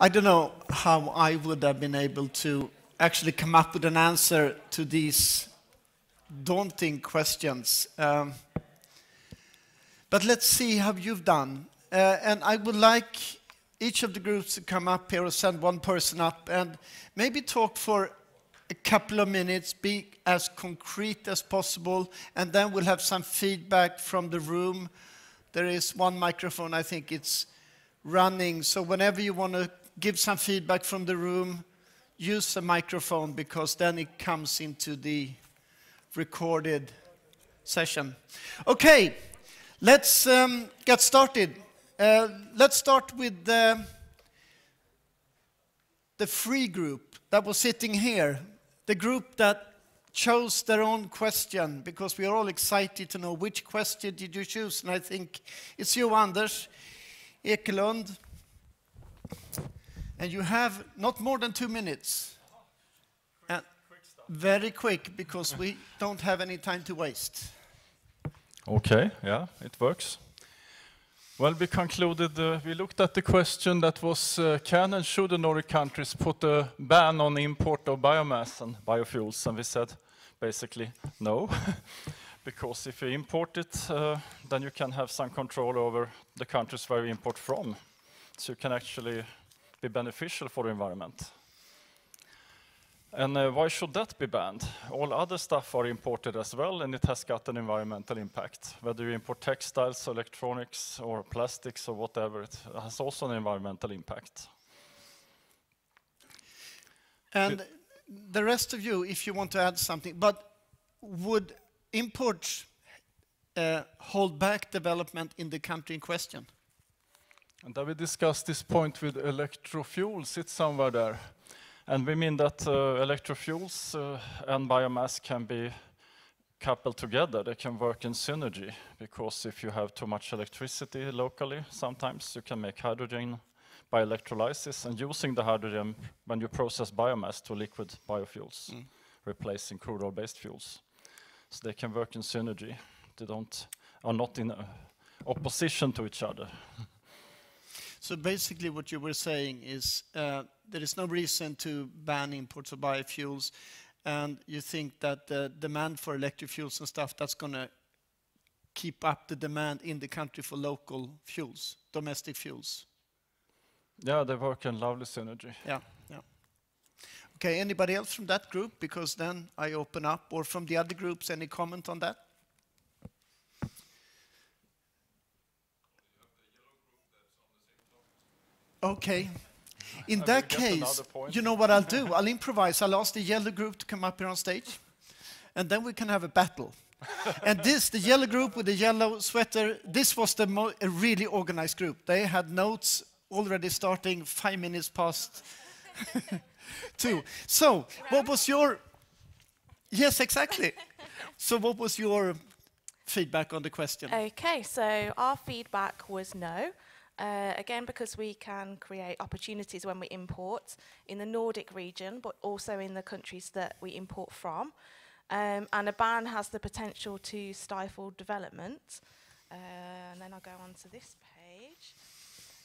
I don't know how I would have been able to actually come up with an answer to these daunting questions. But let's see how you've done. And I would like each of the groups to come up here or send one person up and maybe talk for a couple of minutes, be as concrete as possible, and then we'll have some feedback from the room. There is one microphone, I think it's running, so whenever you want to give some feedback from the room, use a microphone because then it comes into the recorded session. Okay, let's get started. Let's start with the free group that was sitting here, the group that chose their own question, because we are all excited to know which question did you choose, and I think it's you, Anders Ekelund. And you have not more than 2 minutes. And very quick, because we don't have any time to waste. Okay, yeah, it works. Well, we concluded, we looked at the question that was, can and should the Nordic countries put a ban on import of biomass and biofuels? And we said, basically, no. Because if you import it, then you can have some control over the countries where you import from. So you can actually be beneficial for the environment. And why should that be banned? All other stuff are imported as well, and it has got an environmental impact. Whether you import textiles, electronics, or plastics, or whatever, it has also an environmental impact. And the rest of you, if you want to add something, but would imports hold back development in the country in question? And then we discussed this point with electrofuels, it's somewhere there. And we mean that electrofuels and biomass can be coupled together. They can work in synergy, because if you have too much electricity locally, sometimes you can make hydrogen by electrolysis and using the hydrogen when you process biomass to liquid biofuels, replacing crude oil-based fuels. So they can work in synergy. They are not in opposition to each other. So basically what you were saying is there is no reason to ban imports of biofuels, and you think that the demand for electric fuels and stuff, that's going to keep up the demand in the country for local fuels, domestic fuels. Yeah, they work in lovely synergy. Yeah, yeah. Okay, anybody else from that group? Because then I open up, or from the other groups, any comment on that? Okay. In that case, you know what I'll do? I'll improvise. I'll ask the yellow group to come up here on stage, and then we can have a battle. And the yellow group with the yellow sweater, this was a really organized group. They had notes already starting 5 minutes past 2. So, what was your... Yes, exactly. So what was your feedback on the question? Okay, so our feedback was no. Again, because we can create opportunities when we import in the Nordic region, but also in the countries that we import from. And a ban has the potential to stifle development. And then I'll go on to this page.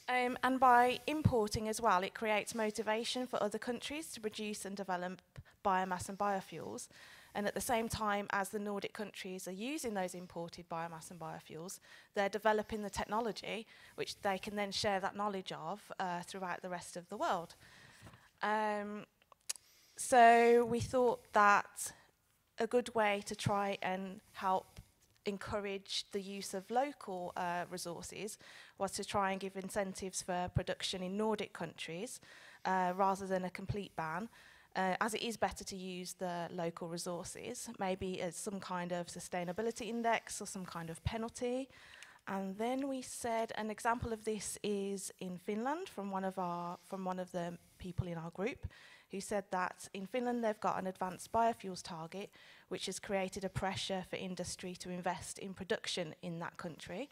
And by importing as well, it creates motivation for other countries to produce and develop biomass and biofuels. And at the same time as the Nordic countries are using those imported biomass and biofuels, they're developing the technology, which they can then share that knowledge of throughout the rest of the world. So we thought that a good way to try and help encourage the use of local resources was to try and give incentives for production in Nordic countries rather than a complete ban. As it is better to use the local resources, maybe as some kind of sustainability index or some kind of penalty. And then we said an example of this is in Finland from one of the people in our group, who said that in Finland they've got an advanced biofuels target, which has created a pressure for industry to invest in production in that country.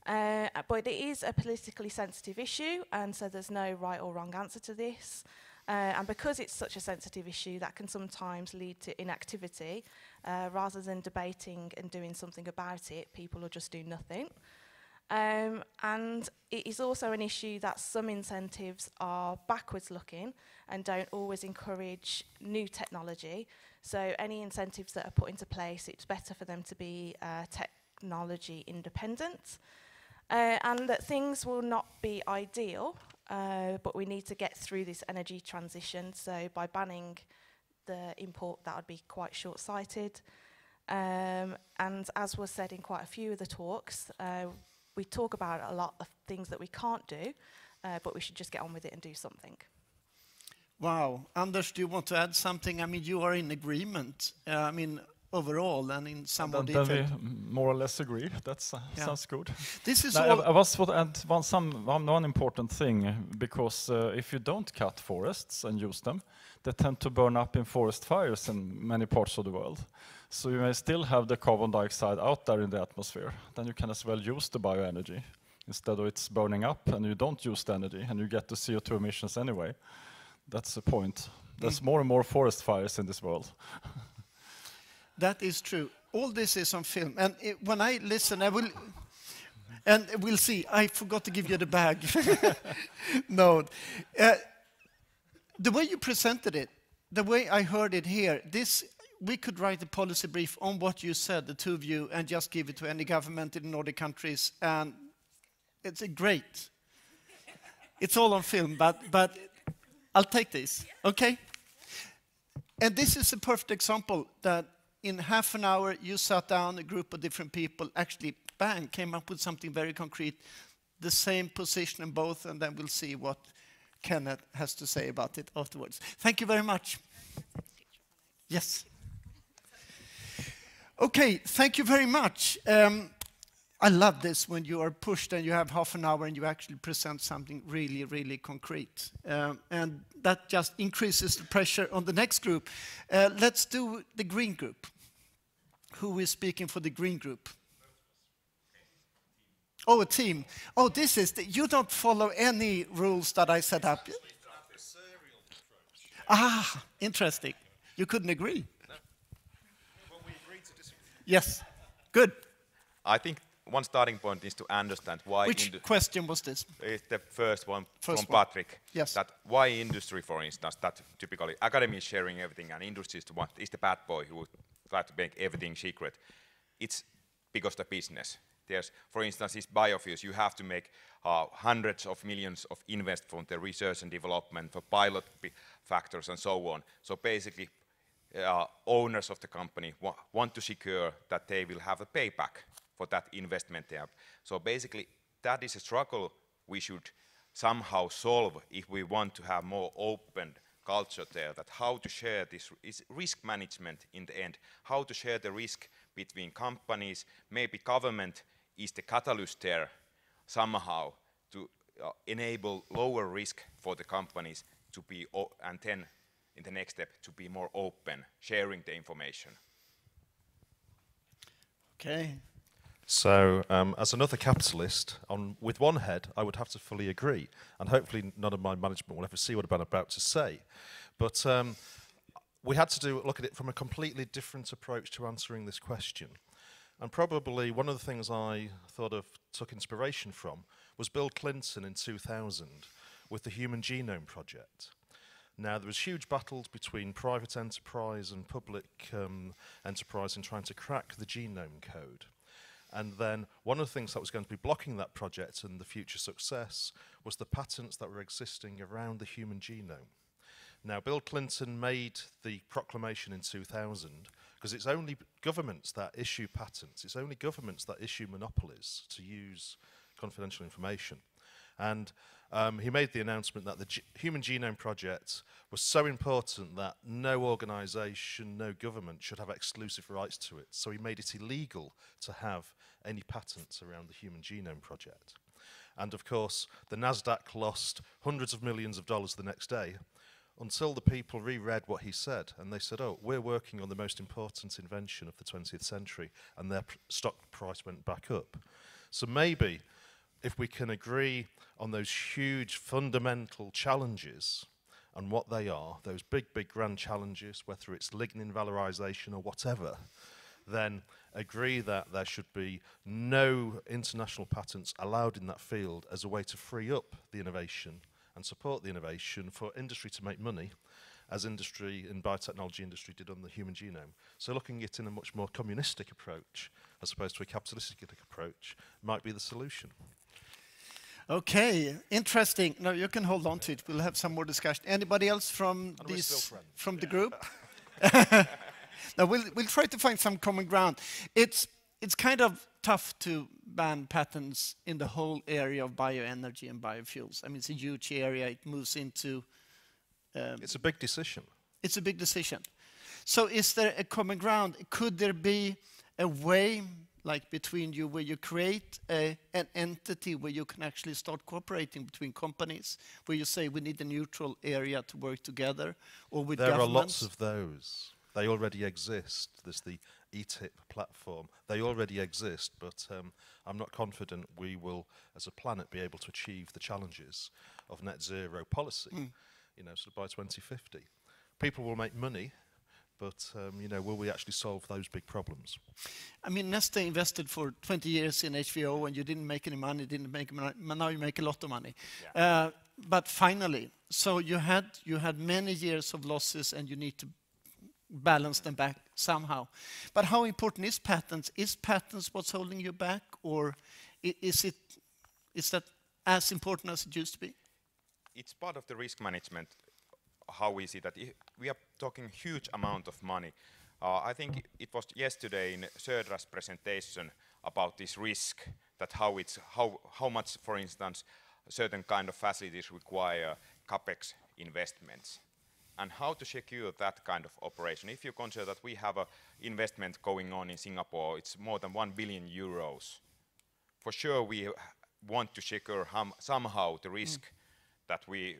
But it is a politically sensitive issue, and so there's no right or wrong answer to this. And because it's such a sensitive issue, that can sometimes lead to inactivity. Rather than debating and doing something about it, people will just do nothing. And it is also an issue that some incentives are backwards looking and don't always encourage new technology. So any incentives that are put into place, it's better for them to be technology independent. And that things will not be ideal, but we need to get through this energy transition. So by banning the import, that would be quite short-sighted. And as was said in quite a few of the talks, we talk about a lot of things that we can't do, but we should just get on with it and do something. Wow. Anders, do you want to add something? I mean, you are in agreement, I mean, overall and in some more detail. Then we more or less agree. That sounds good. This is I was to add one important thing, because if you don't cut forests and use them, they tend to burn up in forest fires in many parts of the world. So you may still have the carbon dioxide out there in the atmosphere. Then you can as well use the bioenergy instead of it's burning up and you don't use the energy and you get the CO2 emissions anyway. That's the point. There's more and more forest fires in this world. That is true. All this is on film. And when I listen, I will... And we'll see. I forgot to give you the bag. No. The way you presented it, the way I heard it here, we could write a policy brief on what you said, the two of you, and just give it to any government in the Nordic countries. And it's great. It's all on film, but I'll take this, okay? And this is a perfect example that in half an hour you sat down, a group of different people, actually, bang, came up with something very concrete, the same position in both, and then we'll see what Kenneth has to say about it afterwards. Thank you very much. Yes. Okay, thank you very much. I love this when you are pushed and you have half an hour and you actually present something really, really concrete. And that just increases the pressure on the next group. Let's do the green group. Who is speaking for the green group? Oh, a team. Oh, this is, you don't follow any rules that I set up. Ah, interesting. You couldn't agree? No. Well, we agreed to disagree. Yes, good. I think one starting point is to understand why... Which question was this? It's the first one from one. Patrick. Yes. That why industry, for instance, that typically academy is sharing everything and industry is the bad boy who tries to make everything secret. It's because the business. There's, for instance, these biofuels, you have to make hundreds of millions of invest from the research and development for pilot factors and so on. So basically, owners of the company want to secure that they will have a payback for that investment they have. So basically, that is a struggle we should somehow solve if we want to have more open culture there, that how to share this is risk management in the end, how to share the risk between companies, maybe government is the catalyst there somehow to enable lower risk for the companies to be, and then in the next step to be more open, sharing the information. Okay. So, as another capitalist, with one head, I would have to fully agree, and hopefully none of my management will ever see what I'm about to say. But we had to look at it from a completely different approach to answering this question. And probably one of the things I took inspiration from was Bill Clinton in 2000 with the Human Genome Project. Now, there was huge battles between private enterprise and public enterprise in trying to crack the genome code. And then one of the things that was going to be blocking that project and the future success was the patents that were existing around the human genome. Now, Bill Clinton made the proclamation in 2000 because it's only governments that issue patents. It's only governments that issue monopolies to use confidential information. And he made the announcement that the Human Genome Project was so important that no organisation, no government should have exclusive rights to it. So he made it illegal to have any patents around the Human Genome Project. And of course, the NASDAQ lost hundreds of millions of dollars the next day until the people reread what he said. And they said, oh, we're working on the most important invention of the 20th century. And their stock price went back up. So maybe if we can agree on those huge fundamental challenges and what they are, those big, big grand challenges, whether it's lignin valorization or whatever, then agree that there should be no international patents allowed in that field as a way to free up the innovation and support the innovation for industry to make money, as industry and biotechnology industry did on the human genome. So looking at it in a much more communistic approach as opposed to a capitalistic approach might be the solution. Okay, interesting. No, you can hold on to it. We'll have some more discussion. Anybody else from the group? No, we'll try to find some common ground. It's kind of tough to ban patents in the whole area of bioenergy and biofuels. I mean, it's a huge area. It moves into... it's a big decision. It's a big decision. So is there a common ground? Could there be a way, like between you, where you create an entity where you can actually start cooperating between companies, where you say we need a neutral area to work together, or with governments? There are lots of those. They already exist. There's the ETIP platform. They already exist, but I'm not confident we will, as a planet, be able to achieve the challenges of net zero policy, you know, sort of by 2050. People will make money, but you know, will we actually solve those big problems? I mean, Neste invested for 20 years in HVO, and you didn't make any money, now you make a lot of money. Yeah. But finally, so you had many years of losses, and you need to balance them back somehow. But how important is patents? Is patents what's holding you back, or is that as important as it used to be? It's part of the risk management, how we see that. We are talking huge amount of money. I think it was yesterday in Södra's presentation about this risk, that how much, for instance, certain kind of facilities require capex investments, and how to secure that kind of operation. If you consider that we have an investment going on in Singapore, it's more than 1 billion euros. For sure, we want to secure somehow the risk that we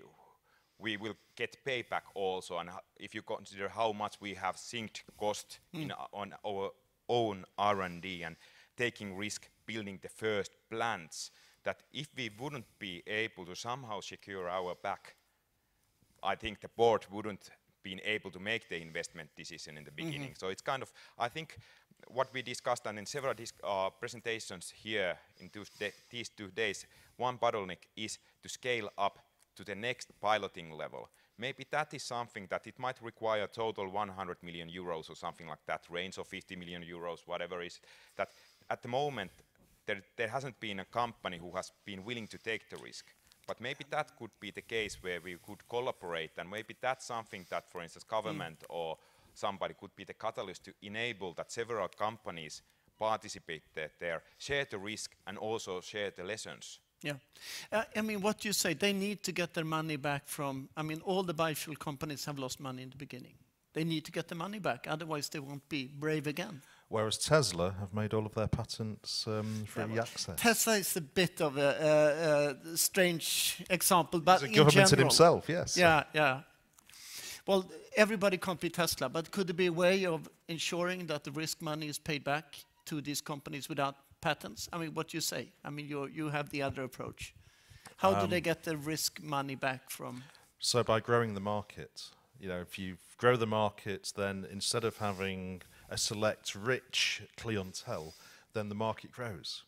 will get payback also, and if you consider how much we have synced cost on our own R&D and taking risk building the first plants, that if we wouldn't be able to somehow secure our back, I think the board wouldn't been able to make the investment decision in the beginning. So it's kind of, I think, what we discussed and in several presentations here in these 2 days, one bottleneck is to scale up to the next piloting level. Maybe that is something that it might require total 100 million euros or something like that, range of 50 million euros, whatever is, that at the moment there hasn't been a company who has been willing to take the risk. But maybe that could be the case where we could collaborate, and maybe that's something that, for instance, government or somebody could be the catalyst to enable that several companies participate there, share the risk, and also share the lessons. Yeah. I mean, what you say, they need to get their money back from, I mean, all the biofuel companies have lost money in the beginning. They need to get the money back, otherwise they won't be brave again. Whereas Tesla have made all of their patents free access. Tesla is a bit of a strange example, but he's a government in himself, yes. Yeah, yeah. Well, everybody can't be Tesla, but could there be a way of ensuring that the risk money is paid back to these companies without patents? I mean, what you say? I mean, you have the other approach. How do they get the risk money back from? So by growing the market. You know, if you grow the market, then instead of having a select rich clientele, then the market grows.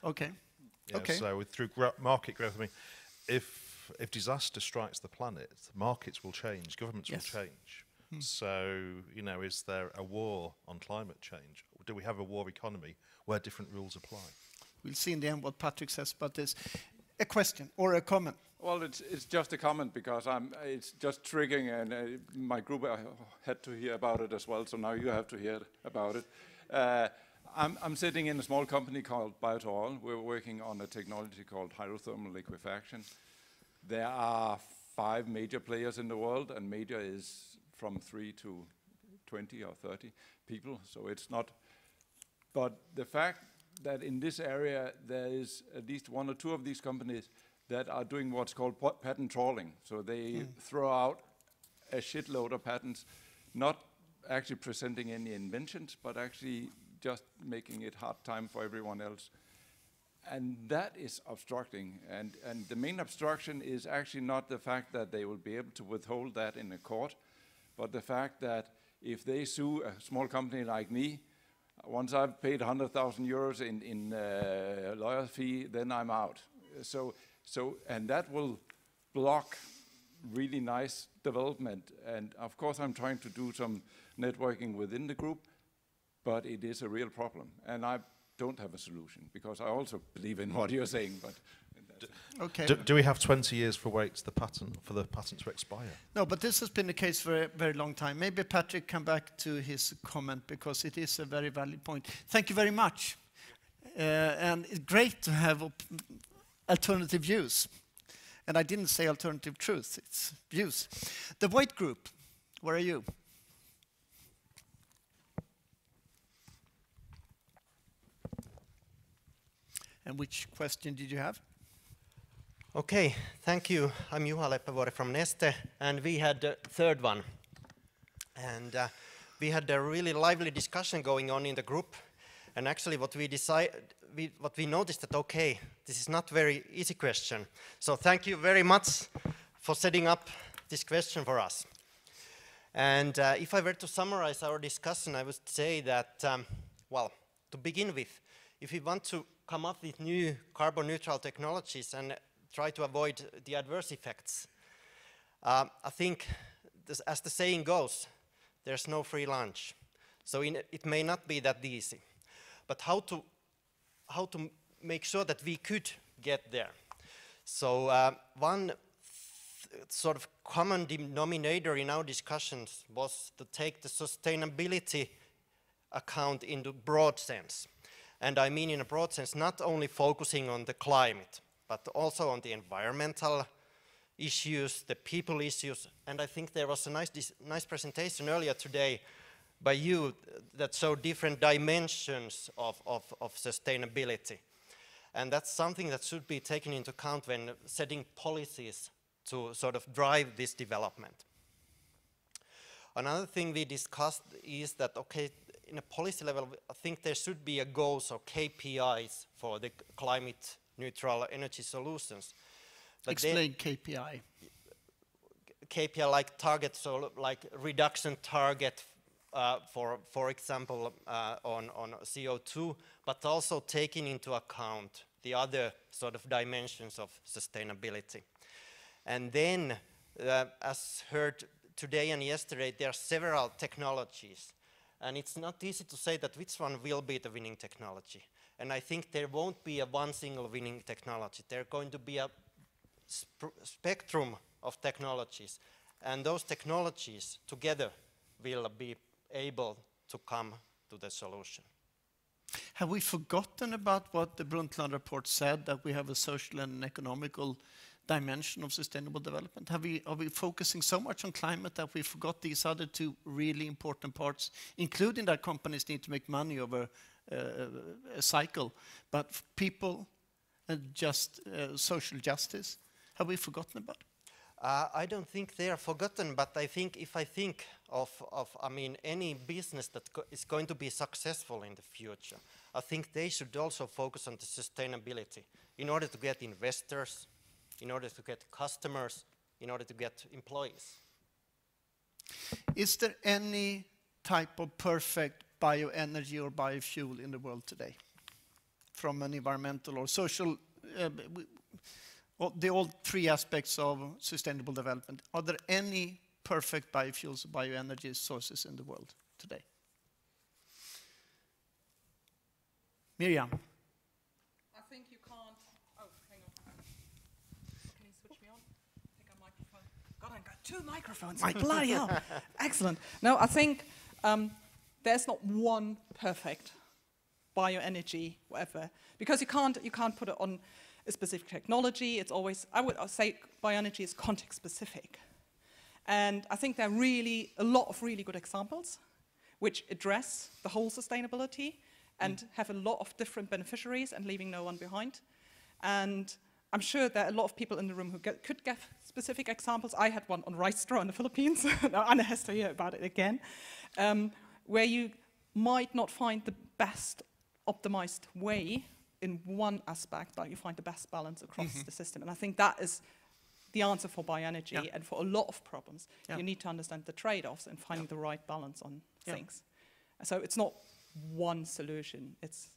Okay. You know, so through market growth, I mean, if disaster strikes the planet, markets will change, governments will change. So, you know, is there a war on climate change? Do we have a war economy where different rules apply? We'll see in the end what Patrick says about this. A question or a comment? Well, it's just a comment because it's just triggering, and my group had to hear about it as well, so now you have to hear about it. I'm sitting in a small company called Biofuels. We're working on a technology called hydrothermal liquefaction. There are 5 major players in the world, and major is from 3 to 20 or 30 people, so it's not. But the fact that in this area there is at least 1 or 2 of these companies that are doing what's called patent trawling. So they throw out a shitload of patents, not actually presenting any inventions, but actually just making it hard time for everyone else. And that is obstructing. And the main obstruction is actually not the fact that they will be able to withhold that in a court, but the fact that if they sue a small company like me, Once I've paid 100,000 euros in lawyer fee, then I'm out. And that will block really nice development. And of course, I'm trying to do some networking within the group, but it is a real problem. And I don't have a solution, because I also believe in what you're saying. But Okay. Do we have 20 years for the patent to expire? No, but this has been the case for a very long time. Maybe Patrick come back to his comment, because it is a very valid point. Thank you very much. And it's great to have alternative views. And I didn't say alternative truth, it's views. The white group, where are you? And which question did you have? Okay, thank you. I'm Juha Leppävuori from Neste, and we had the third one. And we had a really lively discussion going on in the group. And actually what we noticed that, okay, this is not a very easy question. So thank you very much for setting up this question for us. And if I were to summarize our discussion, I would say that, well, to begin with, if we want to come up with new carbon neutral technologies and try to avoid the adverse effects, I think, as the saying goes, there's no free lunch. So it may not be that easy. But how to make sure that we could get there? So one sort of common denominator in our discussions was to take the sustainability account into broad sense. And I mean in a broad sense, not only focusing on the climate, but also on the environmental issues, the people issues. And I think there was a nice presentation earlier today by you that showed different dimensions of sustainability. And that's something that should be taken into account when setting policies to sort of drive this development. Another thing we discussed is that, okay, in a policy level, I think there should be a goals or KPIs for the climate neutral energy solutions. But explain KPI. KPI like target, so like reduction target for example, on CO2, but also taking into account the other sort of dimensions of sustainability. And then, as heard today and yesterday, there are several technologies. And it's not easy to say that which one will be the winning technology. And I think there won't be a one single winning technology. There's going to be a spectrum of technologies. And those technologies together will be able to come to the solution. Have we forgotten about what the Brundtland report said, that we have a social and economical dimension of sustainable development? Are we focusing so much on climate that we forgot these other two really important parts, including that companies need to make money over a cycle, but people and just social justice? Have we forgotten about it? I don't think they are forgotten, but I think if I think of I mean, any business that is going to be successful in the future, I think they should also focus on the sustainability in order to get investors, in order to get customers, in order to get employees. Is there any type of perfect bioenergy or biofuel in the world today? From an environmental or social, all three aspects of sustainable development. Are there any perfect biofuels or bioenergy sources in the world today? Miriam. I think you can't. Oh, hang on. Can you switch me on? I think I microphone. God, I've got two microphones. My bloody hell. Excellent. No, I think there's not one perfect bioenergy, whatever, because you can't put it on a specific technology. It's always, I would say bioenergy is context specific. And I think there are really a lot of really good examples which address the whole sustainability and have a lot of different beneficiaries and leaving no one behind. And I'm sure there are a lot of people in the room who could give specific examples. I had one on rice straw in the Philippines. Now Anna has to hear about it again, where you might not find the best optimized way in one aspect, but you find the best balance across the system. And I think that is the answer for bioenergy and for a lot of problems. You need to understand the trade-offs and finding the right balance on things. So it's not one solution. It's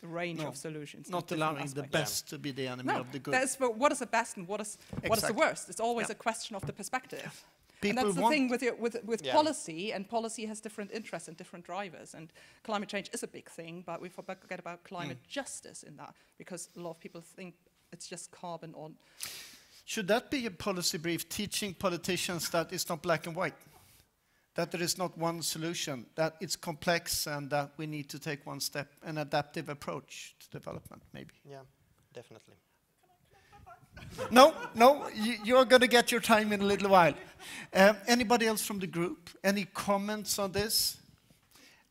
a range of solutions. Not and allowing different the aspects. best to be the enemy of the good. But what is the best and what is the worst? It's always a question of the perspective. And that's the thing with policy, and policy has different interests and different drivers. And climate change is a big thing, but we forget about climate justice in that, because a lot of people think it's just carbon on. Should that be a policy brief, teaching politicians that it's not black and white? That there is not one solution, that it's complex and that we need to take one step, an adaptive approach to development, maybe? Yeah, definitely. No, you're going to get your time in a little while. Anybody else from the group? Any comments on this?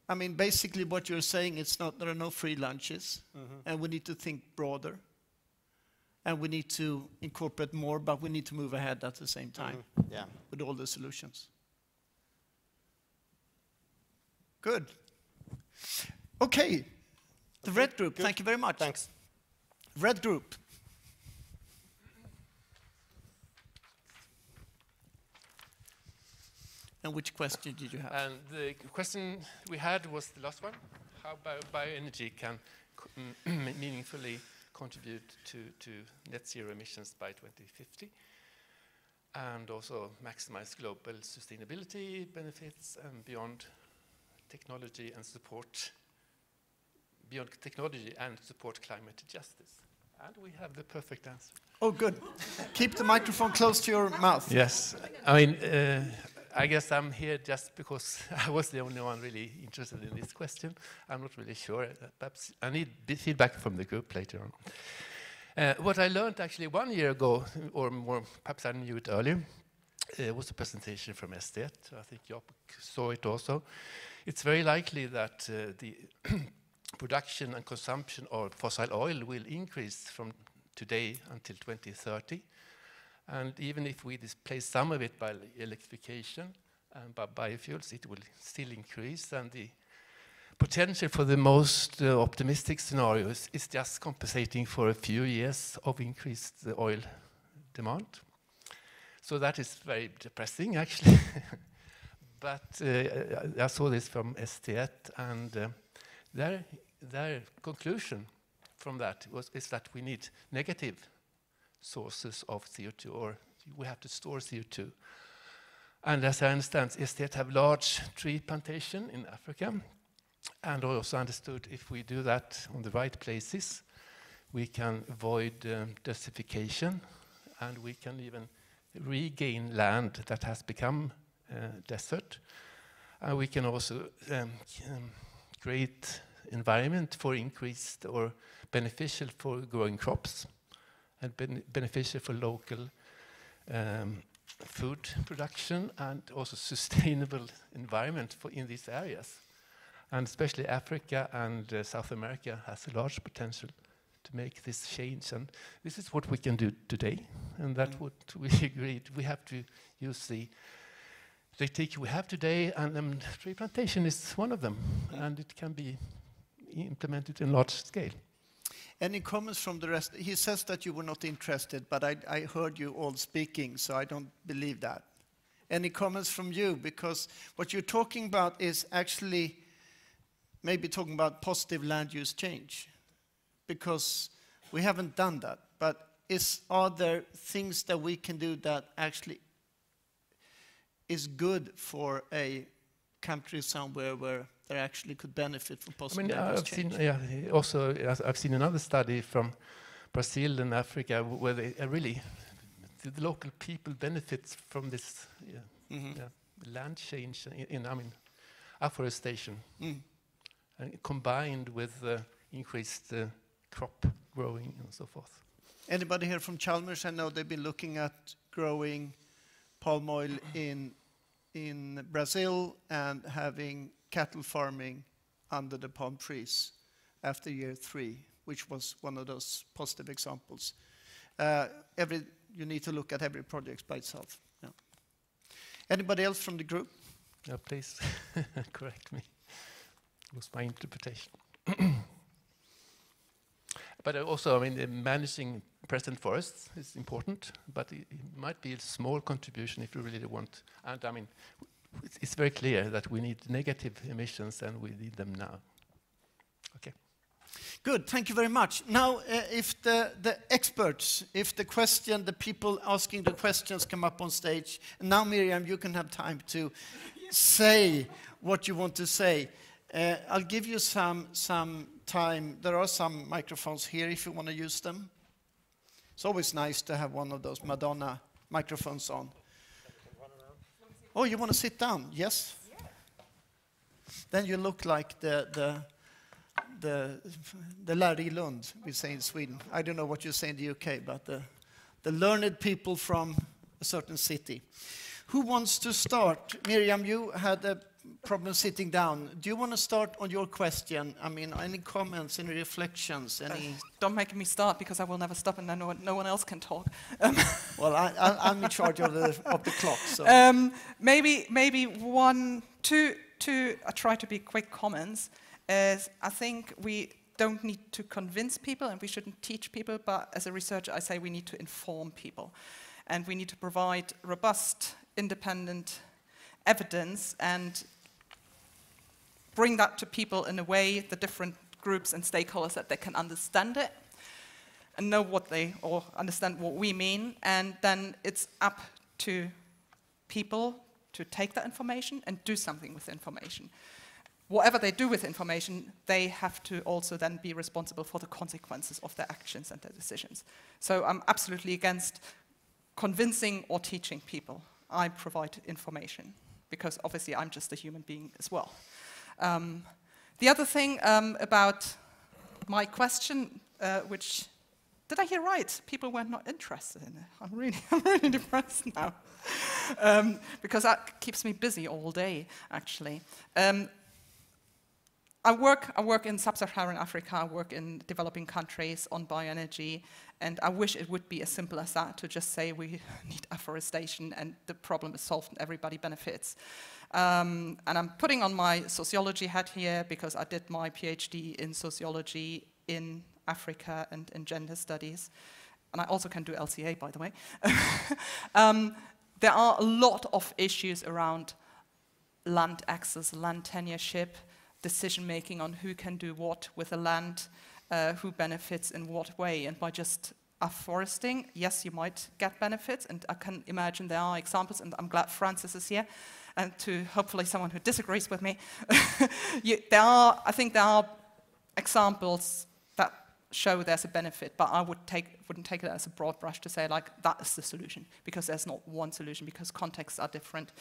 I mean, basically what you're saying is there are no free lunches, and we need to think broader, and we need to incorporate more, but we need to move ahead at the same time with all the solutions. Good. Okay. The red group, thank you very much. Thanks. Red group. And which question did you have? And the question we had was the last one, how bioenergy can meaningfully contribute to net zero emissions by 2050, and also maximize global sustainability benefits and beyond technology and support climate justice. And we have the perfect answer. Oh, good. Keep the microphone close to your mouth. Yes. I mean, I guess I'm here just because I was the only one really interested in this question. I'm not really sure. Perhaps I need feedback from the group later on. What I learned actually 1 year ago, or more, perhaps I knew it earlier, was a presentation from Estet. I think Jakob saw it also. It's very likely that the production and consumption of fossil oil will increase from today until 2030. And even if we displace some of it by electrification and by biofuels, it will still increase. And the potential for the most optimistic scenarios is just compensating for a few years of increased oil demand. So that is very depressing, actually. But I saw this from STET, and their conclusion from that is that we need negative sources of CO2, or we have to store CO2. And as I understand, STET have large tree plantation in Africa, and also understood if we do that on the right places, we can avoid desertification, and we can even regain land that has become desert. And we can also create environment for increased or beneficial for growing crops, and beneficial for local food production, and also sustainable environment in these areas. And especially Africa and South America has a large potential to make this change. And this is what we can do today. And that's what we agreed. We have to use the technique we have today, and tree plantation is one of them. And it can be implemented in large scale. Any comments from the rest? He says that you were not interested, but I heard you all speaking, so I don't believe that. Any comments from you? Because what you're talking about is actually maybe talking about positive land use change, because we haven't done that. But are there things that we can do that actually is good for a country somewhere where they actually could benefit from positive land use change? I've seen another study from Brazil and Africa where they the local people benefit from this land change in afforestation, combined with increased crop growing and so forth. Anybody here from Chalmers? I know they've been looking at growing palm oil in Brazil and having cattle farming under the palm trees after year 3, which was one of those positive examples. You need to look at every project by itself. Yeah. Anybody else from the group? Please correct me. It was my interpretation. But also, managing present forests is important, but it might be a small contribution if you really want. And it's very clear that we need negative emissions, and we need them now. Okay. Good, thank you very much. Now, if the experts, if the people asking the questions come up on stage, and now Miriam, you can have time to say what you want to say. I'll give you some time. There are some microphones here if you want to use them. It's always nice to have one of those Madonna microphones on. Oh, you want to sit down? Yes? Yeah. Then you look like the lärde i Lund, we say in Sweden. I don't know what you say in the UK, but the learned people from a certain city. Who wants to start? Miriam, you had a problem sitting down. Do you want to start on your question? I mean, any comments, any reflections, any... Don't make me start, because I will never stop and then no one else can talk. Well, I'm in charge of the clock, so... Maybe one, two, I try to be quick comments. I think we don't need to convince people and we shouldn't teach people, but as a researcher I say we need to inform people. And we need to provide robust, independent evidence and bring that to people in a way, the different groups and stakeholders, that they can understand it and know what or understand what we mean. And then it's up to people to take that information and do something with the information. Whatever they do with information, they have to also then be responsible for the consequences of their actions and their decisions. So I'm absolutely against convincing or teaching people. I provide information, because obviously I'm just a human being as well. The other thing about my question, which, did I hear right? People were not interested in it. I'm really depressed now. Because that keeps me busy all day, actually. I work in sub-Saharan Africa, I work in developing countries on bioenergy, and I wish it would be as simple as that, to just say we need afforestation and the problem is solved and everybody benefits. And I'm putting on my sociology hat here because I did my PhD in sociology in Africa and in gender studies. And I also can do LCA, by the way. There are a lot of issues around land access, land tenureship, decision-making on who can do what with the land, who benefits in what way. And by just afforesting, yes, you might get benefits, and I can imagine there are examples, and I'm glad Francis is here, and to hopefully someone who disagrees with me. I think there are examples that show there's a benefit, but I wouldn't take it as a broad brush to say, like, that is the solution, because there's not one solution, because contexts are different.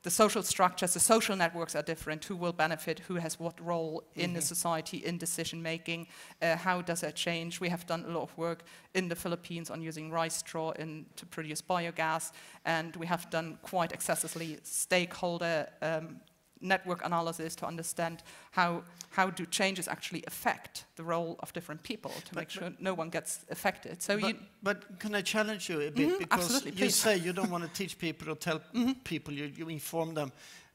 The social structures, the social networks are different. Who will benefit? Who has what role in the society, in decision-making? How does that change? We have done a lot of work in the Philippines on using rice straw to produce biogas, and we have done quite excessively stakeholder network analysis to understand how do changes actually affect the role of different people to make sure no one gets affected. So but can I challenge you a bit? Because absolutely, you please. say you don't want to teach people or tell people, you inform them.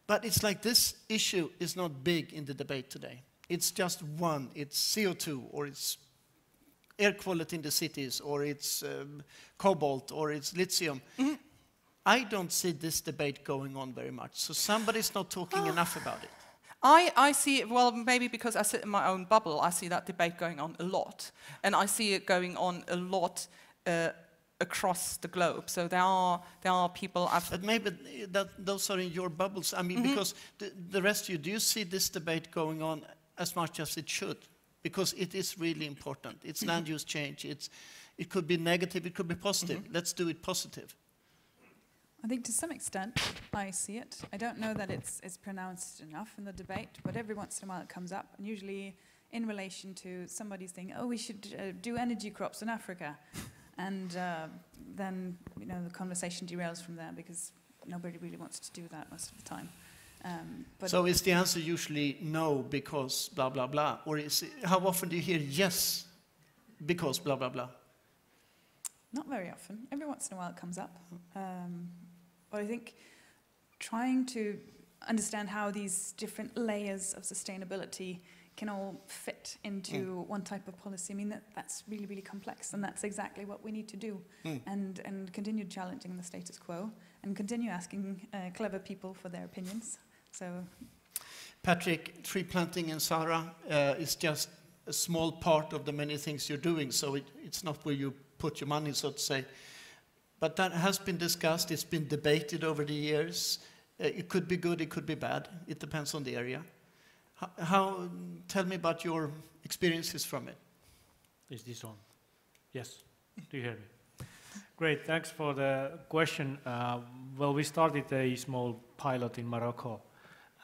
But it's like this issue is not big in the debate today. It's just one. It's CO2, or it's air quality in the cities, or it's cobalt, or it's lithium. I don't see this debate going on very much, so somebody's not talking enough about it. I see it, well, maybe because I sit in my own bubble, I see that debate going on a lot. And I see it going on a lot across the globe. So there are people... But maybe those are in your bubbles. I mean, because the rest of you, do you see this debate going on as much as it should? Because it is really important. It's land use change. It could be negative, it could be positive. Let's do it positive. I think to some extent I see it. I don't know that it's pronounced enough in the debate, but every once in a while it comes up, and usually in relation to somebody saying, oh, we should do energy crops in Africa. And then, the conversation derails from there, because nobody really wants to do that most of the time. So is the answer usually no, because blah, blah, blah? Or how often do you hear yes, because blah, blah, blah? Not very often. Every once in a while it comes up. But I think trying to understand how these different layers of sustainability can all fit into one type of policy, I mean, that's really, really complex, and that's exactly what we need to do. And continue challenging the status quo, and continue asking clever people for their opinions. So, Patrick, tree planting in Sahara is just a small part of the many things you're doing, so it's not where you put your money, so to say. But that has been discussed, it's been debated over the years. It could be good, it could be bad. It depends on the area. Tell me about your experiences from it. Is this on? Yes. Do you hear me? Great, thanks for the question. Well, we started a small pilot in Morocco,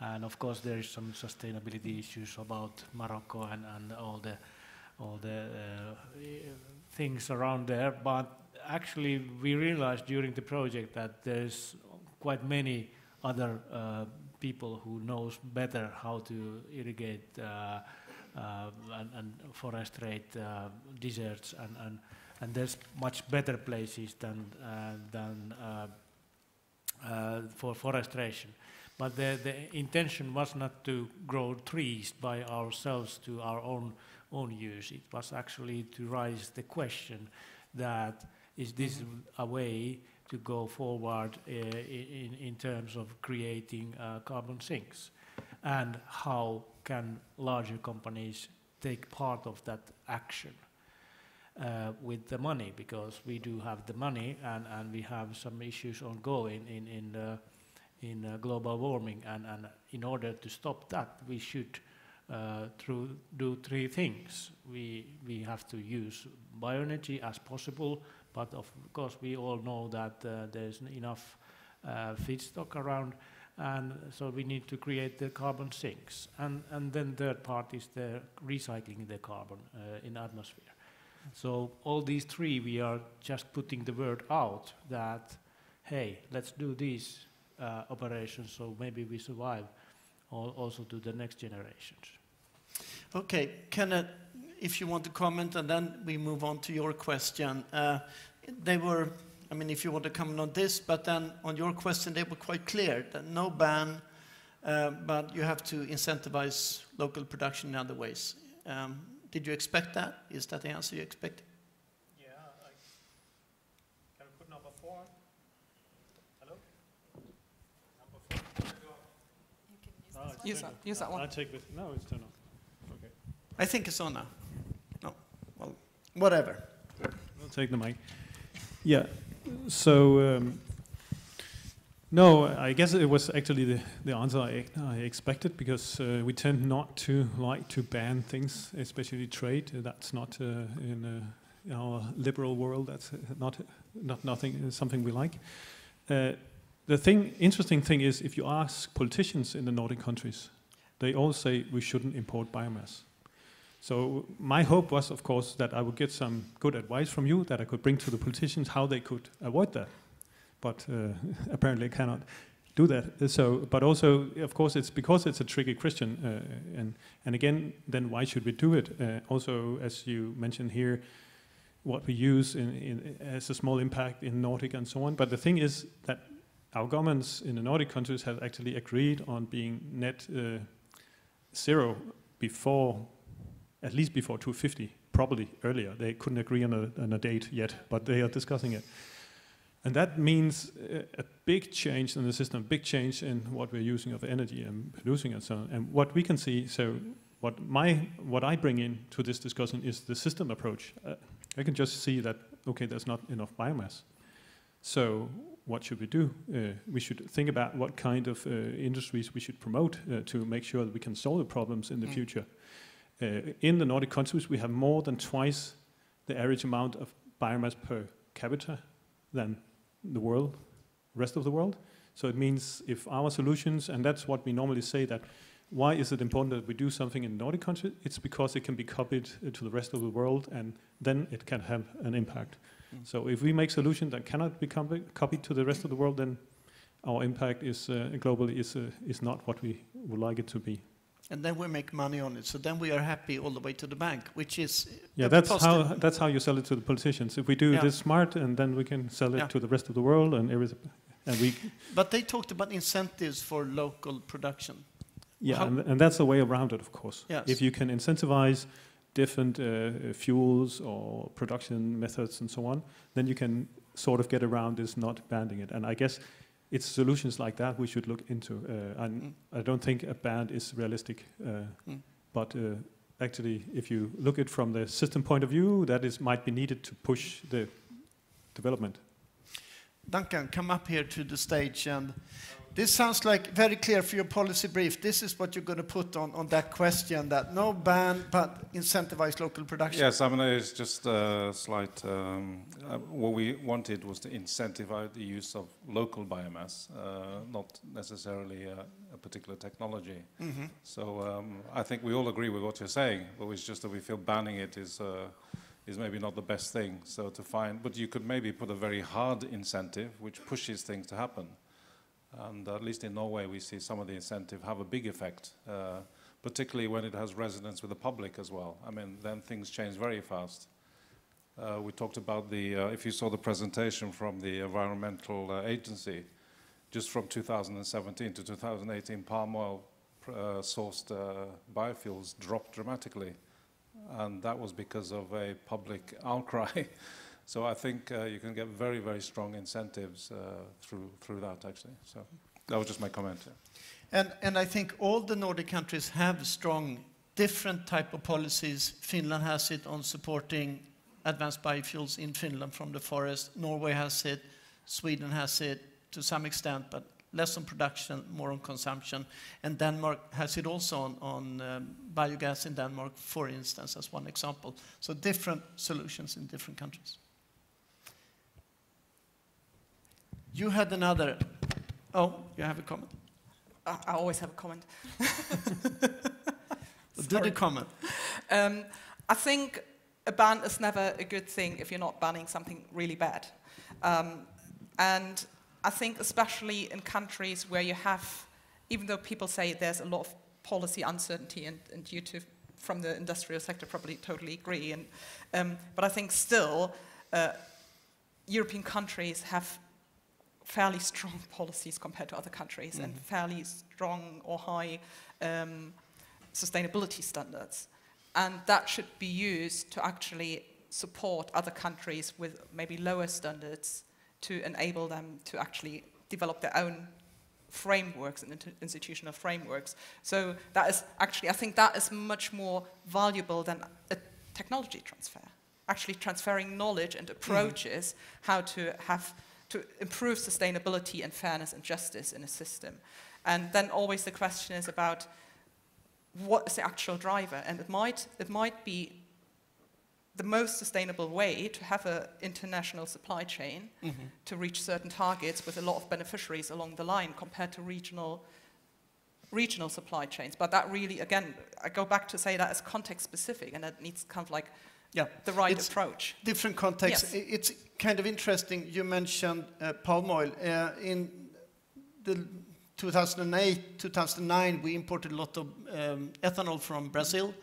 and of course there is some sustainability issues about Morocco and all the things around there. But actually, we realized during the project that there's quite many other people who knows better how to irrigate and forestate deserts, and there's much better places than for forestation. But the intention was not to grow trees by ourselves to our own use. It was actually to raise the question that is this a way to go forward in terms of creating carbon sinks, and how can larger companies take part of that action with the money, because we do have the money and we have some issues ongoing in global warming, and in order to stop that we should do three things. We have to use bioenergy as possible, but of course we all know that there's enough feedstock around, and so we need to create the carbon sinks. And then third part is the recycling the carbon in atmosphere. So all these three, we are just putting the word out that, hey, let's do these operations so maybe we survive also to the next generations. Okay, Kenneth, if you want to comment, and then we move on to your question. They were, I mean, if you want to comment on this, but then on your question, they were quite clear that no ban, but you have to incentivize local production in other ways. Did you expect that? Is that the answer you expected? Yeah, can we put number 4? Hello? Number 4. You can use that one. I'll take it. No, it's turned on. Okay. I think it's on now. No, well, whatever. I'll take the mic. Yeah, so no, I guess it was actually the answer I expected, because we tend not to like to ban things, especially trade. That's not in our liberal world. That's not something we like. The interesting thing is, if you ask politicians in the Nordic countries, they all say we shouldn't import biomass. So my hope was, of course, that I would get some good advice from you that I could bring to the politicians how they could avoid that. But apparently I cannot do that. So, but also, of course, it's because it's a tricky question. And again, then why should we do it? Also, as you mentioned here, what we use as a small impact in Nordic and so on. But the thing is that our governments in the Nordic countries have actually agreed on being net zero before, at least before 2050, probably earlier. They couldn't agree on a date yet, but they are discussing it. And that means a big change in the system, a big change in what we're using of energy and producing and so on. And what we can see, so what I bring in to this discussion is the system approach. I can just see that, okay, there's not enough biomass. So what should we do? We should think about what kind of industries we should promote to make sure that we can solve the problems in the future. In the Nordic countries, we have more than twice the average amount of biomass per capita than the rest of the world. So it means if our solutions, and that's what we normally say, that why is it important that we do something in the Nordic countries? It's because it can be copied to the rest of the world, and then it can have an impact. So if we make solutions that cannot be copied to the rest of the world, then our impact is globally is not what we would like it to be. And then we make money on it. So then we are happy all the way to the bank, which is that's how you sell it to the politicians. If we do this smart, and then we can sell it to the rest of the world and everything. And we. But they talked about incentives for local production. Yeah, and that's a way around it, of course. Yes. If you can incentivize different fuels or production methods and so on, then you can sort of get around this not banning it. And I guess it's solutions like that we should look into. And I don't think a ban is realistic. But actually, if you look at it from the system point of view, that might be needed to push the development. Duncan, come up here to the stage. And this sounds like very clear for your policy brief. This is what you're going to put on that question, that no ban, but incentivize local production. Yes, I mean, it's just a slight... what we wanted was to incentivize the use of local biomass, not necessarily a particular technology. So I think we all agree with what you're saying, but it's just that we feel banning it is maybe not the best thing. So to find... But you could maybe put a very hard incentive, which pushes things to happen. And at least in Norway, we see some of the incentive have a big effect, particularly when it has resonance with the public as well. I mean, then things change very fast. We talked about if you saw the presentation from the Environmental Agency, just from 2017 to 2018, palm oil sourced biofuels dropped dramatically. And that was because of a public outcry. So I think you can get very, very strong incentives through that, actually. So that was just my comment. Yeah. And I think all the Nordic countries have strong, different type of policies. Finland has it on supporting advanced biofuels in Finland from the forest. Norway has it. Sweden has it to some extent, but less on production, more on consumption. And Denmark has it also on biogas in Denmark, for instance, as one example. So different solutions in different countries. You had another. Oh, you have a comment? I always have a comment. Do the comment. I think a ban is never a good thing if you're not banning something really bad. And I think especially in countries where you have, even though people say there's a lot of policy uncertainty and you two from the industrial sector probably totally agree, but I think still European countries have fairly strong policies compared to other countries and fairly strong or high sustainability standards. And that should be used to actually support other countries with maybe lower standards to enable them to actually develop their own frameworks and institutional frameworks. So that is actually, I think that is much more valuable than a technology transfer. Actually transferring knowledge and approaches how to improve sustainability and fairness and justice in a system. And then always the question is about what is the actual driver? And it might be the most sustainable way to have an international supply chain to reach certain targets with a lot of beneficiaries along the line compared to regional supply chains. But that really, again, I go back to say that is context specific and that needs kind of like the right approach. Different context. Yes. It's kind of interesting. You mentioned palm oil. In the 2008, 2009, we imported a lot of ethanol from Brazil.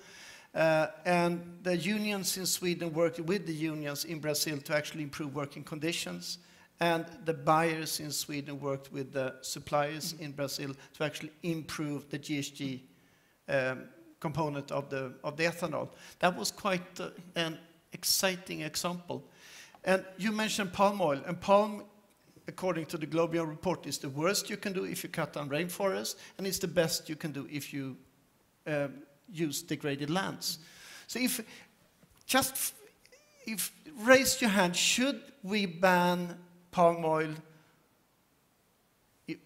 And the unions in Sweden worked with the unions in Brazil to actually improve working conditions. And the buyers in Sweden worked with the suppliers in Brazil to actually improve the GHG component of the ethanol. That was quite an exciting example. And you mentioned palm oil. And palm, according to the Global report, is the worst you can do if you cut down rainforests, and it's the best you can do if you use degraded lands. So if raise your hand, should we ban palm oil?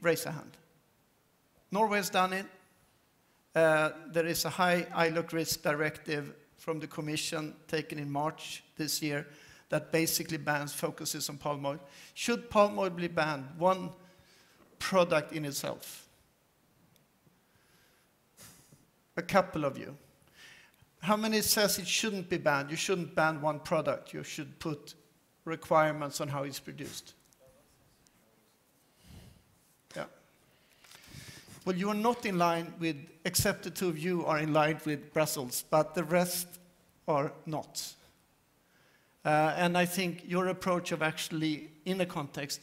Raise a hand. Norway has done it. There is a high ILUC risk directive from the Commission taken in March this year that basically focuses on palm oil. Should palm oil be banned? One product in itself. A couple of you. How many says it shouldn't be banned? You shouldn't ban one product. You should put requirements on how it's produced. Yeah. Well, you are not in line with, except the two of you are in line with Brussels, but the rest are not. And I think your approach of actually, in a context,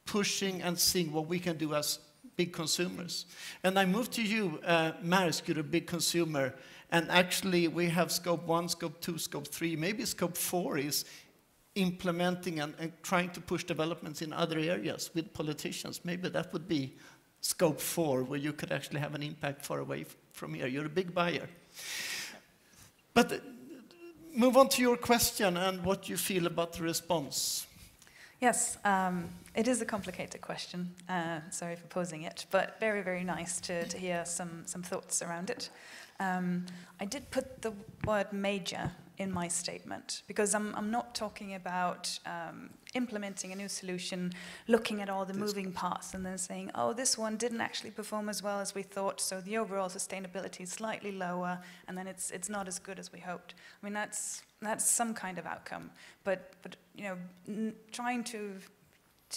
pushing and seeing what we can do as big consumers. And I move to you, Maersk, you're a big consumer, and actually we have scope 1, scope 2, scope 3, maybe scope 4 is implementing and trying to push developments in other areas with politicians. Maybe that would be scope 4, where you could actually have an impact far away from here. You're a big buyer. But move on to your question and what you feel about the response. Yes, it is a complicated question. Sorry for posing it, but very, very nice to hear some thoughts around it. I did put the word major in my statement, because I'm not talking about implementing a new solution, looking at all the moving parts and then saying, oh, this one didn't actually perform as well as we thought, so the overall sustainability is slightly lower, and then it's not as good as we hoped. I mean, that's some kind of outcome, but you know, trying to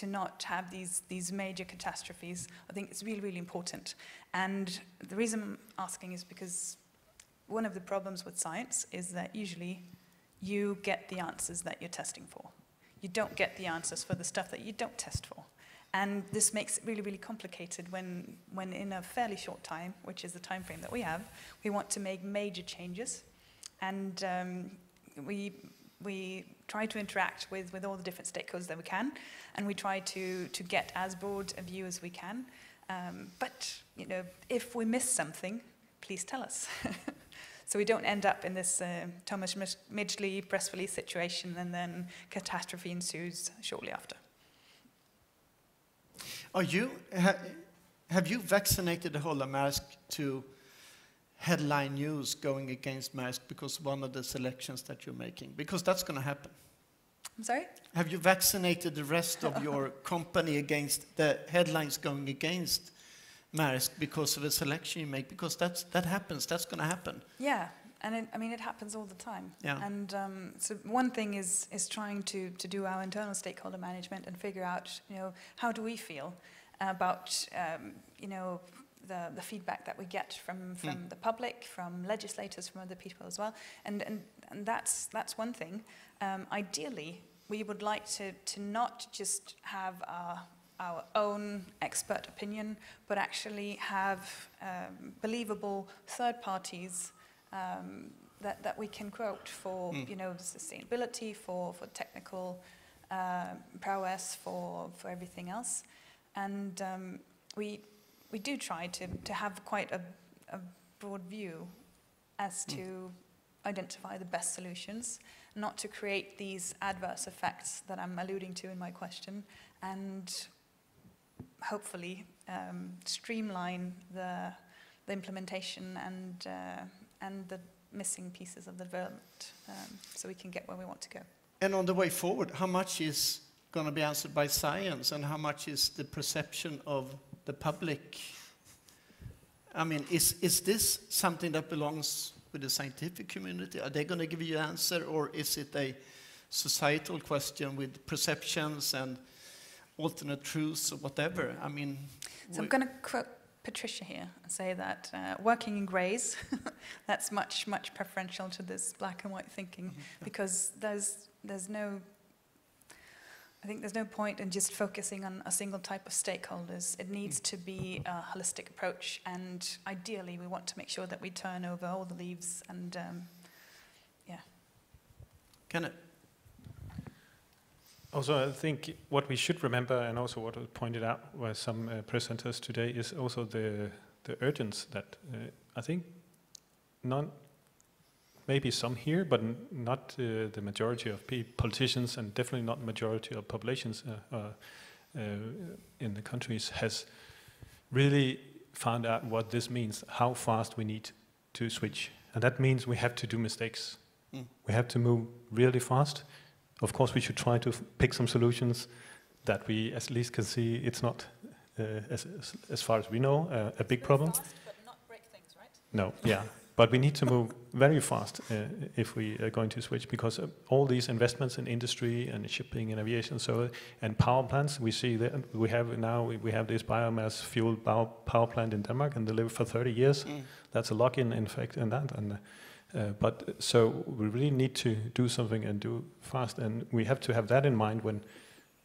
not have these major catastrophes, I think it's really, really important. And the reason I'm asking is because one of the problems with science is that usually you get the answers that you're testing for. You don't get the answers for the stuff that you don't test for. And this makes it really, really complicated when in a fairly short time, which is the time frame that we have, we want to make major changes. And we try to interact with all the different stakeholders that we can, and we try to get as broad a view as we can. But you know, if we miss something, please tell us. So we don't end up in this Thomas Midgley press release situation and then catastrophe ensues shortly after. Have you vaccinated the whole of Maersk to headline news going against Maersk because one of the selections that you're making? Because that's going to happen. I'm sorry? Have you vaccinated the rest of your company against the headlines going against Maersk because of a selection you make? Because that happens. That's going to happen. Yeah, and I mean, it happens all the time. Yeah. And so one thing is trying to do our internal stakeholder management and figure out, you know, how do we feel about, you know, the feedback that we get from the public, from legislators, from other people as well. And that's one thing. Ideally, we would like to not just have our own expert opinion, but actually have believable third parties that we can quote for you know, sustainability, for technical prowess, for everything else. And we do try to have quite a broad view as to identify the best solutions, not to create these adverse effects that I'm alluding to in my question, and hopefully streamline the implementation and the missing pieces of the development so we can get where we want to go. And on the way forward, how much is going to be answered by science and how much is the perception of the public? I mean, is this something that belongs with the scientific community? Are they going to give you an answer, or is it a societal question with perceptions and alternate truths or whatever? I mean, so I'm going to quote Patricia here and say that working in greys, that's much preferential to this black and white thinking, because there's no, I think there's no point in just focusing on a single type of stakeholders. It needs to be a holistic approach, and ideally we want to make sure that we turn over all the leaves and yeah. Can it? Also, I think what we should remember, and also what was pointed out by some presenters today, is also the urgency that I think maybe some here, but not the majority of politicians, and definitely not the majority of populations in the countries has really found out what this means, how fast we need to switch. And that means we have to do mistakes. We have to move really fast. Of course, we should try to pick some solutions that we at least can see it's not, as far as we know, a big problem. Fast, but not break things, right? No, yeah. But we need to move very fast if we are going to switch, because all these investments in industry and shipping and aviation, and power plants, we see that we have this biomass fueled power plant in Denmark, and they live for 30 years. That's a lock-in effect in that. And but so we really need to do something and do fast, and we have to have that in mind when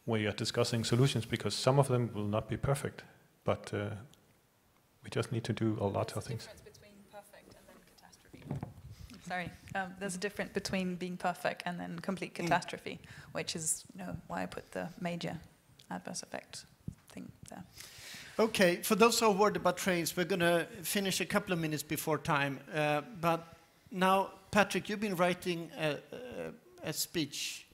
we are discussing solutions, because some of them will not be perfect, but we just need to do a lot of things. Between perfect and then catastrophe. Sorry. There's a difference between being perfect and then complete catastrophe, which is why I put the major adverse effect thing there. Okay, for those who are worried about trains, we're going to finish a couple of minutes before time. But now, Patrick, you've been writing a speech.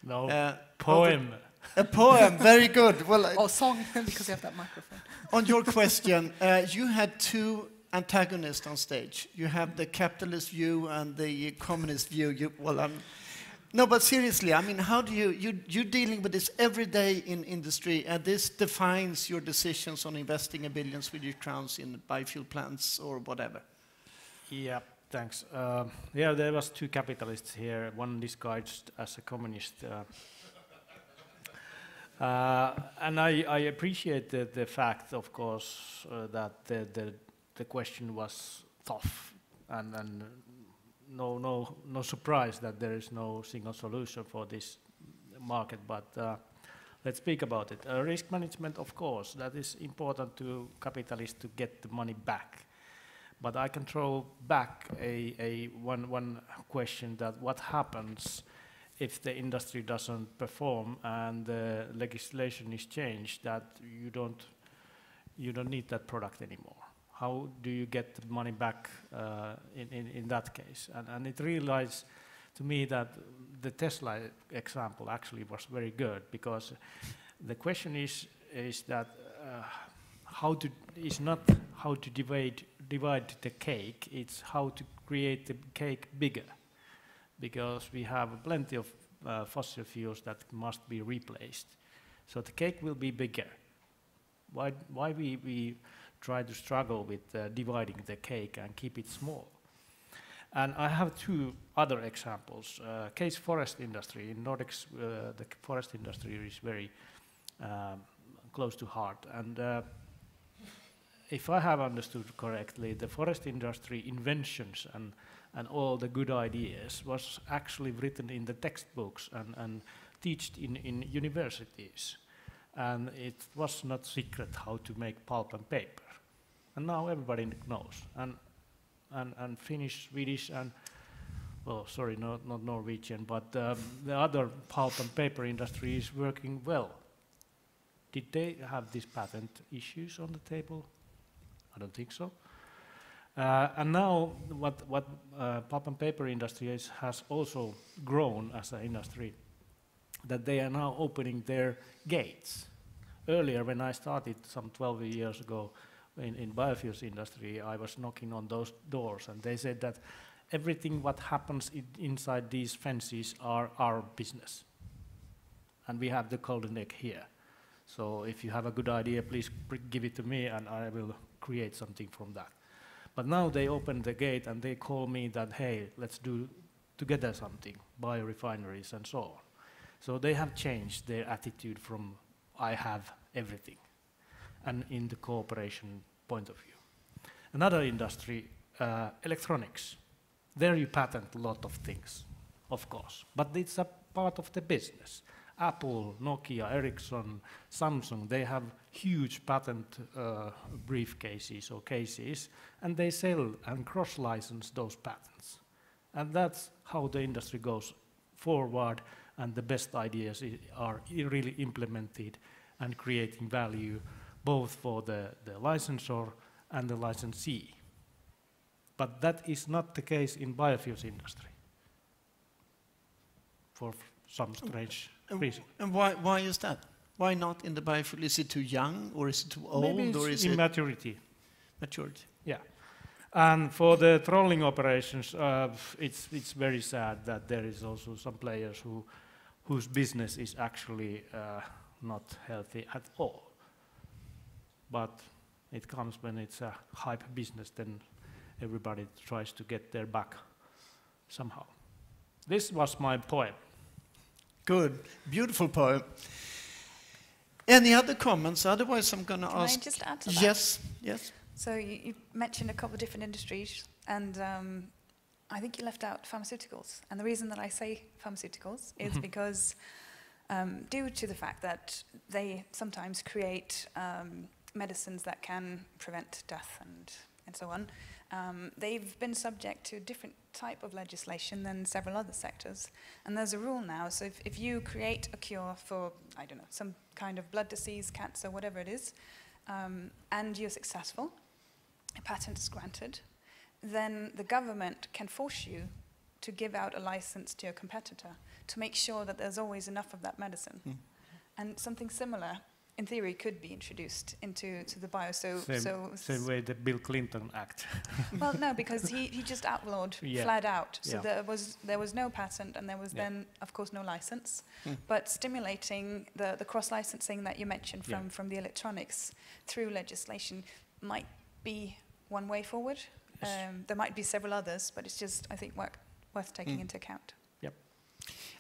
No, poem. A poem, very good. Well, song, because you have that microphone. On your question, you had two antagonists on stage. You have the capitalist view and the communist view. No, but seriously, I mean, how do you're dealing with this every day in industry, and this defines your decisions on investing $1 billion Swedish crowns in biofuel plants or whatever? Yeah, thanks. Yeah, there was two capitalists here, one disguised as a communist. And I appreciate the fact, of course, that the question was tough, and no surprise that there is no single solution for this market. But let's speak about it. Risk management, of course, that is important to capitalists to get the money back. But I can throw back one question: that what happens if the industry doesn't perform and the legislation is changed, that you don't need that product anymore? How do you get the money back in that case? And it realized to me that the Tesla example actually was very good, because the question is that is not how to divide the cake, it's how to create the cake bigger. Because we have plenty of fossil fuels that must be replaced. So the cake will be bigger. Why we try to struggle with dividing the cake and keep it small? And I have two other examples. Case forest industry. In Nordics, the forest industry is very close to heart. And if I have understood correctly, the forest industry inventions and all the good ideas was actually written in the textbooks and taught in universities. And it was not secret how to make pulp and paper. And now everybody knows. And Finnish, Swedish, and, well, sorry, not Norwegian, but the other pulp and paper industry is working well. Did they have these patent issues on the table? I don't think so. And now what pulp and paper industry has also grown as an industry, that they are now opening their gates. Earlier, when I started some 12 years ago in biofuels industry, I was knocking on those doors, and they said that everything what happens inside these fences are our business. And we have the golden egg here. So if you have a good idea, please give it to me, and I will create something from that. But now they open the gate and they call me that, hey, let's do together something, biorefineries and so on. So they have changed their attitude from I have everything, and in the cooperation point of view. Another industry, electronics. There you patent a lot of things, of course, but it's a part of the business. Apple, Nokia, Ericsson, Samsung, they have huge patent briefcases or cases, and they sell and cross-license those patents. And that's how the industry goes forward, and the best ideas are really implemented and creating value both for the licensor and the licensee. But that is not the case in biofuels industry, for some strange reason. And why is that? Why not in the biofuel? Is it too young, or is it too old? Maybe or it's is immaturity. Maturity. Yeah. And for the trolling operations, it's very sad that there is also some players whose business is actually not healthy at all. But it comes when it's a hype business, then everybody tries to get their back somehow. This was my poem. Good, beautiful poem. Any other comments? Otherwise, I'm going to ask. Can I just add to that? Yes, yes. So you mentioned a couple of different industries, and I think you left out pharmaceuticals. And the reason that I say pharmaceuticals is because due to the fact that they sometimes create medicines that can prevent death and so on, They've been subject to a different type of legislation than several other sectors. And there's a rule now, so if you create a cure for, I don't know, some kind of blood disease, cancer, whatever it is, and you're successful, a patent is granted, then the government can force you to give out a license to your competitor to make sure that there's always enough of that medicine. And something similar, in theory, could be introduced into the bio. Same way the Bill Clinton Act. Well, no, because he just outlawed flat out. So there was no patent, and there was then, of course, no license. But stimulating the cross-licensing that you mentioned from the electronics through legislation might be one way forward. There might be several others, but it's just, I think, worth taking into account.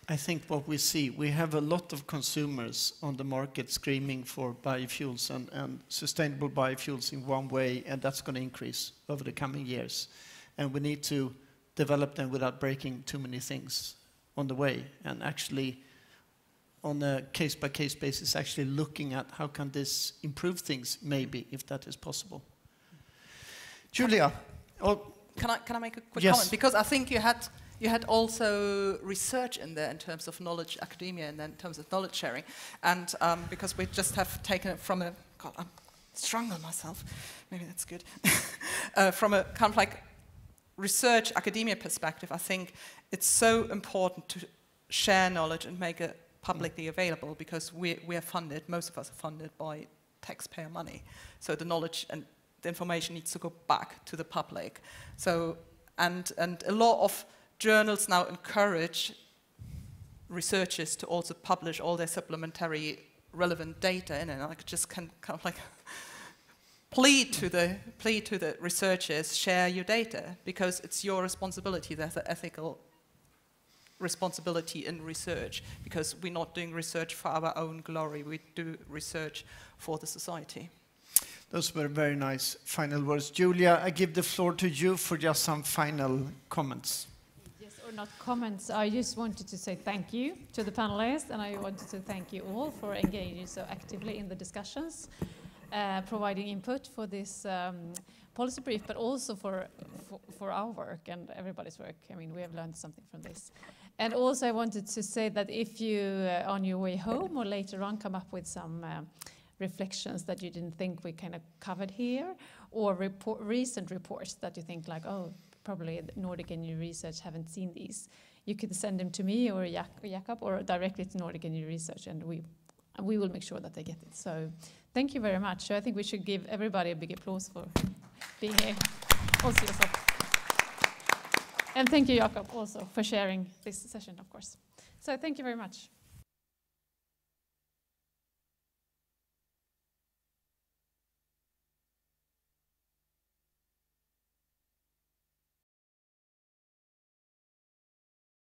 I think what we see, we have a lot of consumers on the market screaming for biofuels and sustainable biofuels in one way, and that's going to increase over the coming years. And we need to develop them without breaking too many things on the way, and actually on a case-by-case basis, actually looking at how can this improve things, maybe, if that is possible. Julia? Can I make a quick Yes. comment? Because I think you had also research in there in terms of knowledge academia and then in terms of knowledge sharing. And because we just have taken it from a, God, I'm strong on myself, maybe that's good. From a kind of like research academia perspective, I think it's so important to share knowledge and make it publicly available, because we are funded, most of us are funded by taxpayer money. So the knowledge and the information needs to go back to the public. So, and a lot of journals now encourage researchers to also publish all their supplementary relevant data in it. And I just can kind of like plead to the researchers, share your data, because it's your responsibility. There's an ethical responsibility in research, because we're not doing research for our own glory. We do research for the society. Those were very nice final words. Julia, I give the floor to you for just some final comments. Yes, or not comments. I just wanted to say thank you to the panelists, and I wanted to thank you all for engaging so actively in the discussions, providing input for this policy brief, but also for our work and everybody's work. I mean, we have learned something from this. And also I wanted to say that if you, on your way home or later on, come up with some reflections that you didn't think we kind of covered here, or recent reports that you think like, oh, probably Nordic and New Research haven't seen these, you could send them to me or Jakob, or directly to Nordic and New Research, and we will make sure that they get it. So thank you very much. So I think we should give everybody a big applause for being here. Also yourself. And thank you, Jakob, also for sharing this session, of course. So thank you very much.